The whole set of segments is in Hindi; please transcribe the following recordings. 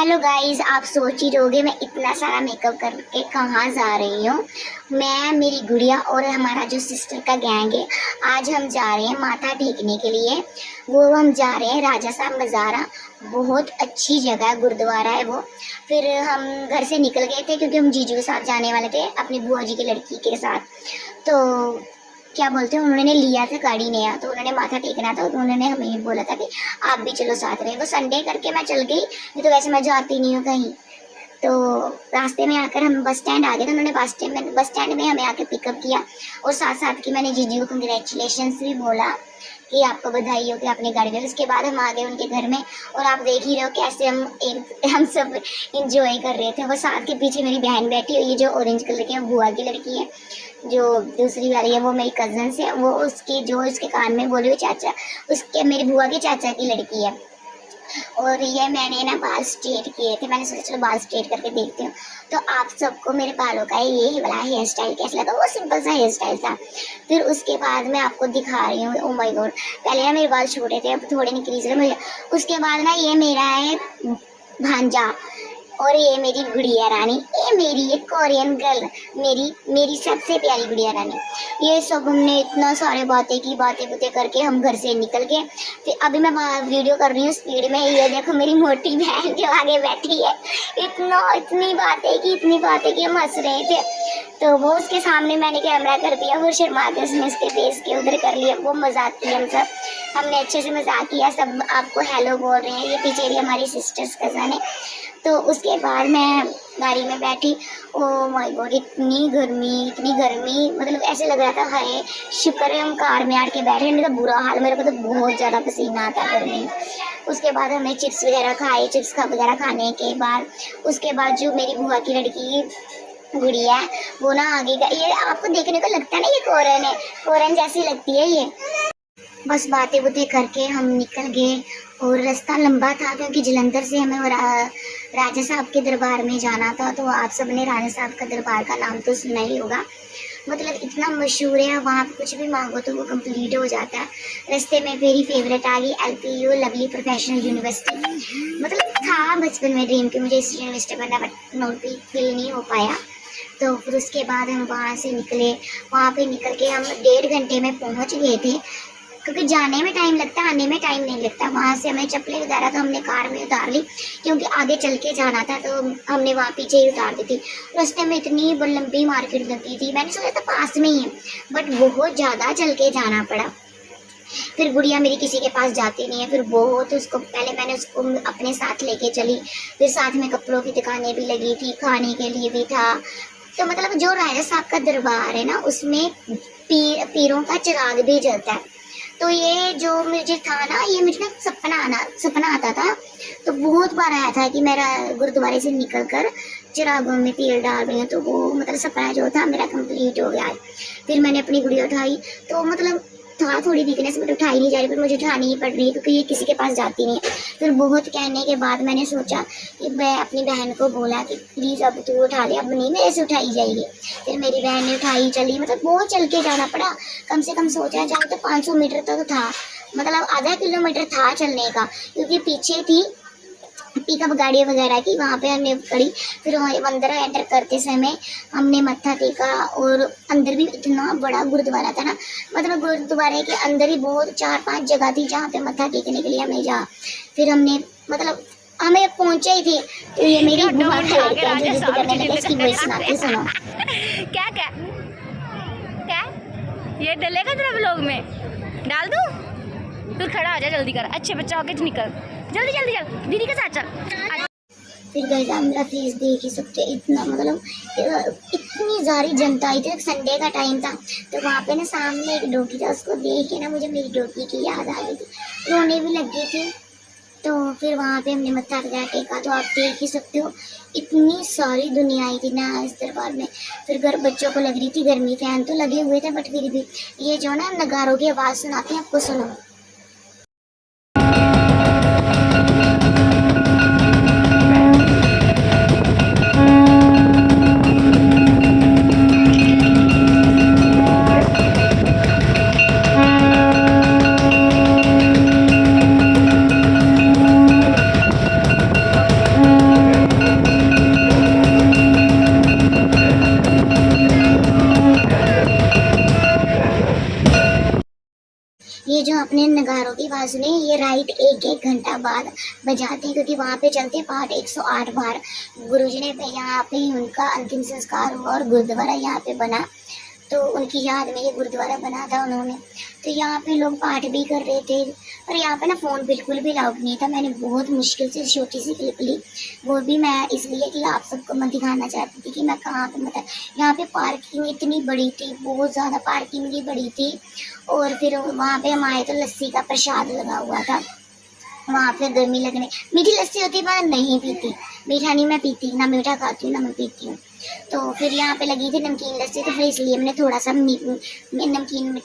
हेलो गाइस, आप सोच ही रहोगे मैं इतना सारा मेकअप करके कहाँ जा रही हूँ। मैं, मेरी गुड़िया और हमारा जो सिस्टर का गैंग है, आज हम जा रहे हैं माथा टेकने के लिए। वो हम जा रहे हैं राजा साहब मज़ारा। बहुत अच्छी जगह है, गुरुद्वारा है वो। फिर हम घर से निकल गए थे क्योंकि हम जीजू के साथ जाने वाले थे, अपनी बुआ जी की लड़की के साथ। तो क्या बोलते हैं, उन्होंने लिया था गाड़ी नया, तो उन्होंने माथा टेकना था, तो उन्होंने हमें भी बोला था कि आप भी चलो साथ रहे। वो संडे करके मैं चल गई, नहीं तो वैसे मैं जाती नहीं हूँ कहीं। तो रास्ते में आकर हम बस स्टैंड आ गए, तो उन्होंने बस स्टैंड में हमें आके पिकअप किया। और साथ साथ कि मैंने जीजू को कंग्रेचुलेशंस भी बोला कि आपको बधाई हो कि आपने गाड़ी ली। उसके बाद हम आ गए उनके घर में, और आप देख ही रहे हो कैसे हम सब इंजॉय कर रहे थे। वो साथ के पीछे मेरी बहन बैठी हुई है जो ऑरेंज कलर की है, बुआ की लड़की है। जो दूसरी वाली है वो मेरी कज़न है, वो उसके कान में बोली हुई चाचा, उसके मेरी बुआ के चाचा की लड़की है। और ये मैंने ना बाल स्ट्रेट किए थे, मैंने सोचा चलो बाल स्ट्रेट करके देखती हूँ। तो आप सबको मेरे बालों का ये वाला हेयर स्टाइल कैसा लगा? वो सिंपल सा हेयर स्टाइल था। फिर उसके बाद मैं आपको दिखा रही हूँ। ओ माय गॉड, पहले ना मेरे बाल छोटे थे, अब थोड़े निकली रहे मुझे। उसके बाद ना ये मेरा है भांजा, और ये मेरी गुड़िया रानी, ये मेरी एक कोरियन गर्ल, मेरी सबसे प्यारी गुड़िया रानी। ये सब हमने इतना सारे बातें करके हम घर से निकल गए। फिर अभी मैं वीडियो कर रही हूँ स्पीड में। ये देखो मेरी मोटी बहन जो आगे बैठी है, इतनी बातें की हम हंस रहे थे। तो वो उसके सामने मैंने कैमरा कर दिया, वो शर्मा के उसने उसके फेस के उधर कर लिया। वो मजाक किया हमने अच्छे से मजाक किया, सब आपको हेलो बोल रहे हैं। ये पीछे भी हमारी सिस्टर्स कज़न है। तो उसके बाद मैं गाड़ी में बैठी। ओ माय गॉड, इतनी गर्मी, मतलब ऐसे लग रहा था हाय शुक्र है हम कार में आड़ के बैठे, नहीं तो बुरा हाल, मेरे को तो बहुत ज़्यादा पसीना आता गर्मी। उसके बाद हमने चिप्स वगैरह खाए। चिप्स वगैरह खाने के बाद उसके बाद जो मेरी बुआ की लड़की गुड़िया है, वो ना आगे का, ये आपको देखने को लगता है ना ये कोरन है, कोरन जैसी लगती है ये। बस बातें करके हम निकल गए। और रास्ता लंबा था क्योंकि जलंधर से हमें राजा साहब के दरबार में जाना था। तो आप सब ने राजा साहब का दरबार का नाम तो सुना ही होगा, मतलब इतना मशहूर है, वहाँ पे कुछ भी मांगो तो वो कंप्लीट हो जाता है। रास्ते में मेरी फेवरेट आ गई LPU, लवली प्रोफेशनल यूनिवर्सिटी। मतलब था बचपन में ड्रीम कि मुझे इस यूनिवर्सिटी बनना, बट नोट फिल नहीं हो पाया। तो फिर उसके बाद हम वहाँ से निकले। वहाँ पे निकल के हम 1.5 घंटे में पहुँच गए थे, क्योंकि जाने में टाइम लगता है, आने में टाइम नहीं लगता। वहाँ से हमें चप्पलें वगैरह तो हमने कार में उतार ली, क्योंकि आगे चल के जाना था, तो हमने वहाँ पीछे ही उतार दी थी। रास्ते में इतनी लंबी मार्केट लगती थी, मैंने सोचा था पास में ही है, बट बहुत ज़्यादा चल के जाना पड़ा। फिर गुड़िया मेरी किसी के पास जाती नहीं है, फिर बहुत उसको पहले मैंने उसको अपने साथ लेके चली। फिर साथ में कपड़ों की दुकानें भी लगी थी, खाने के लिए भी था। तो मतलब जो राजा साहब का दरबार है ना, उसमें पीरों का चिराग भी जलता है। तो ये जो मुझे था ना, ये मुझे ना सपना आता था। तो बहुत बार आया था कि मेरा गुरुद्वारे से निकल कर चिरागों में तेल डाल रही हूँ, तो वो मतलब सपना जो था मेरा कंप्लीट हो गया। फिर मैंने अपनी गुड़िया उठाई, तो मतलब था थोड़ी वीकनेस, बट उठाई नहीं जा रही, पर मुझे उठानी ही पड़ रही है क्योंकि ये किसी के पास जाती नहीं है। फिर बहुत कहने के बाद मैंने सोचा कि मैं अपनी बहन को बोला कि प्लीज़ अब तू उठा ले, अब नहीं मेरे से उठाई जाएगी। फिर मेरी बहन ने उठाई, चली, मतलब बहुत चल के जाना पड़ा। कम से कम सोचा जाए तो 500 मीटर तक था, मतलब आधा किलोमीटर था चलने का, क्योंकि पीछे थी पिकअप गाड़ी वगैरह की, वहाँ पे हमने खड़ी। फिर अंदर एंटर करते समय हमने मत्था टेका, और अंदर भी इतना बड़ा गुरुद्वारा था ना, मतलब गुरुद्वारे के अंदर ही बहुत 4-5 जगह थी जहाँ पे मत्था टेकने के लिए हमें जा। फिर हमने मतलब हमें पहुँचे ही थे, तो ये मेरी बुआ का लड़का जो जिद करने लगे, इसकी वॉइस सुनाती सुनो। क्या क्या क्या ये डलेगा तेरा ब्लॉग में? डाल दूँ? तू खड़ा हो जा, जल्दी कर, अच्छे बच्चा होके निकल, जल्दी जल्दी चल, दीदी के साथ चल। फिर गए था, मेरा फेस देख ही सकते, इतना मतलब इतनी सारी जनता आई थी। संडे का टाइम था, तो वहाँ पे ना सामने एक डोगी था, उसको देख के ना मुझे मेरी डोगी की याद आ गई थी, रोने भी लग गई थी। तो फिर वहाँ पे हमने मत्था वगैरह टेका, तो आप देख ही सकते हो इतनी सारी दुनिया आई थी ना इस दरबार में। फिर घर बच्चों को लग रही थी गर्मी, फैन तो लगे हुए थे, बट फिर भी ये जो ना नगारों की आवाज़ सुनाते हैं, आपको सुनो। ये जो अपने नगारों की आवाज़ सुनी, ये राइट 1-1 घंटा बाद बजाते हैं, क्योंकि वहाँ पे चलते पाठ 108 बार। गुरुजी ने यहाँ पे उनका अंतिम संस्कार हुआ और गुरुद्वारा यहाँ पे बना, तो उनकी याद में ये गुरुद्वारा बना था उन्होंने। तो यहाँ पे लोग पाठ भी कर रहे थे, पर यहाँ पे ना फ़ोन बिल्कुल भी अलाउड नहीं था। मैंने बहुत मुश्किल से छोटी सी क्लिप ली, वो भी मैं इसलिए कि आप सबको मैं दिखाना चाहती थी कि मैं कहाँ पे, मतलब यहाँ पे पार्किंग इतनी बड़ी थी, बहुत ज़्यादा पार्किंग भी बड़ी थी। और फिर वहाँ पे हम आए तो लस्सी का प्रसाद लगा हुआ था। वहाँ पे गर्मी लगने, मीठी लस्सी होती है पर नहीं पीती, मीठा नहीं मैं पीती, ना मीठा खाती हूँ ना मैं पीती हूँ। तो फिर यहाँ पे लगी थी नमकीन लस्सी, तो फिर इसलिए मैंने थोड़ा सा नमकीन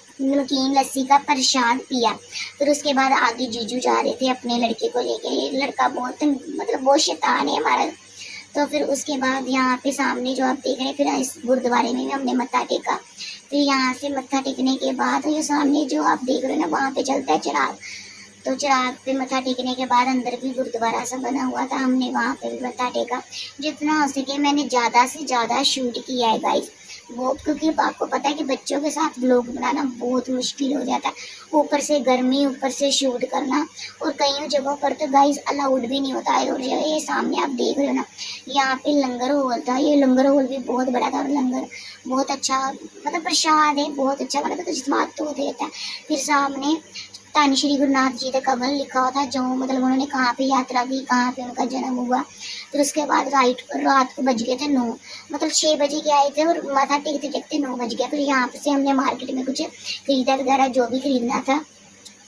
लस्सी का प्रसाद पिया। फिर उसके बाद आगे जीजू जा रहे थे अपने लड़के को लेके। ये लड़का बहुत, मतलब बहुत शैतान है हमारा। तो फिर उसके बाद यहाँ पे सामने जो आप देख रहे हैं, फिर इस गुरुद्वारे में भी हमने मत्था टेका। फिर यहाँ से मत्था टेकने के बाद ये सामने जो आप देख रहे हो ना, वहाँ पे चलता है चिराग। तो चिराग पे मत्था टेकने के बाद अंदर भी गुरुद्वारा सा बना हुआ था, हमने वहाँ पे भी मत्था टेका। जितना हो सके मैंने ज़्यादा से ज़्यादा शूट किया है गाइस वो, क्योंकि आपको पता है कि बच्चों के साथ व्लॉग बनाना बहुत मुश्किल हो जाता है। ऊपर से गर्मी, ऊपर से शूट करना, और कई जगहों पर तो गाइस अलाउड भी नहीं होता है। और ये सामने आप देख रहे हो ना, यहाँ पे लंगर हॉल था। ये लंगर हॉल भी बहुत बड़ा था और लंगर बहुत अच्छा, मतलब प्रसाद है बहुत अच्छा बना था, तो जज्बात तो होते रहता है। फिर सामने धन श्री गुरु नाथ जी का कमल लिखा हुआ था, जो मतलब उन्होंने कहाँ पे यात्रा की, कहाँ पे उनका जन्म हुआ। फिर उसके बाद रात को बज गए थे 9, मतलब 6 बजे के आए थे और माथा टेकते टेकते 9 बज गया। फिर यहाँ से हमने मार्केट में कुछ खरीदा वगैरह जो भी खरीदना था।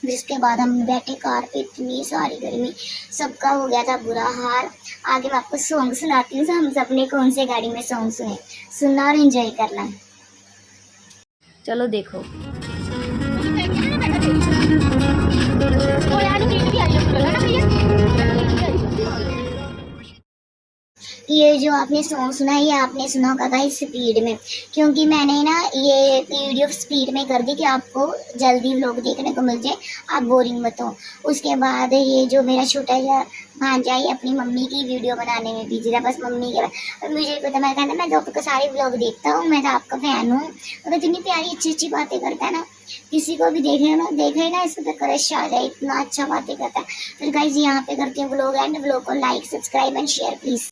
फिर उसके बाद हम बैठे कार पे, इतनी सारी गर्मी, सबका हो गया था बुरा हाल। आगे मैं आपको सॉन्ग सुनाती हूँ, हम सबने कौन से गाड़ी में सॉन्ग सुने, सुनना और एंजॉय करना। चलो देखो। ये जो आपने सॉन्ग सुना है, ये आपने सुना होगा गाइस स्पीड में, क्योंकि मैंने ना ये वीडियो स्पीड में कर दी कि आपको जल्दी व्लॉग देखने को मिल जाए, आप बोरिंग मत हो। उसके बाद ये जो मेरा छोटा भांजा है, अपनी मम्मी की वीडियो बनाने में बिजी था, बस मम्मी के और मुझे पता, मैं कहना मैं तो आपका सारे व्लॉग देखता हूँ, मैं तो आपका फैन हूँ। और इतनी प्यारी अच्छी अच्छी बातें करता है ना, किसी को भी देखे ना इस पर क्रश आ जाए, इतना अच्छा बातें करता है। फिर गाइस यहाँ पे करती हूँ व्लॉग एंड, व्लॉग को like subscribe and share please.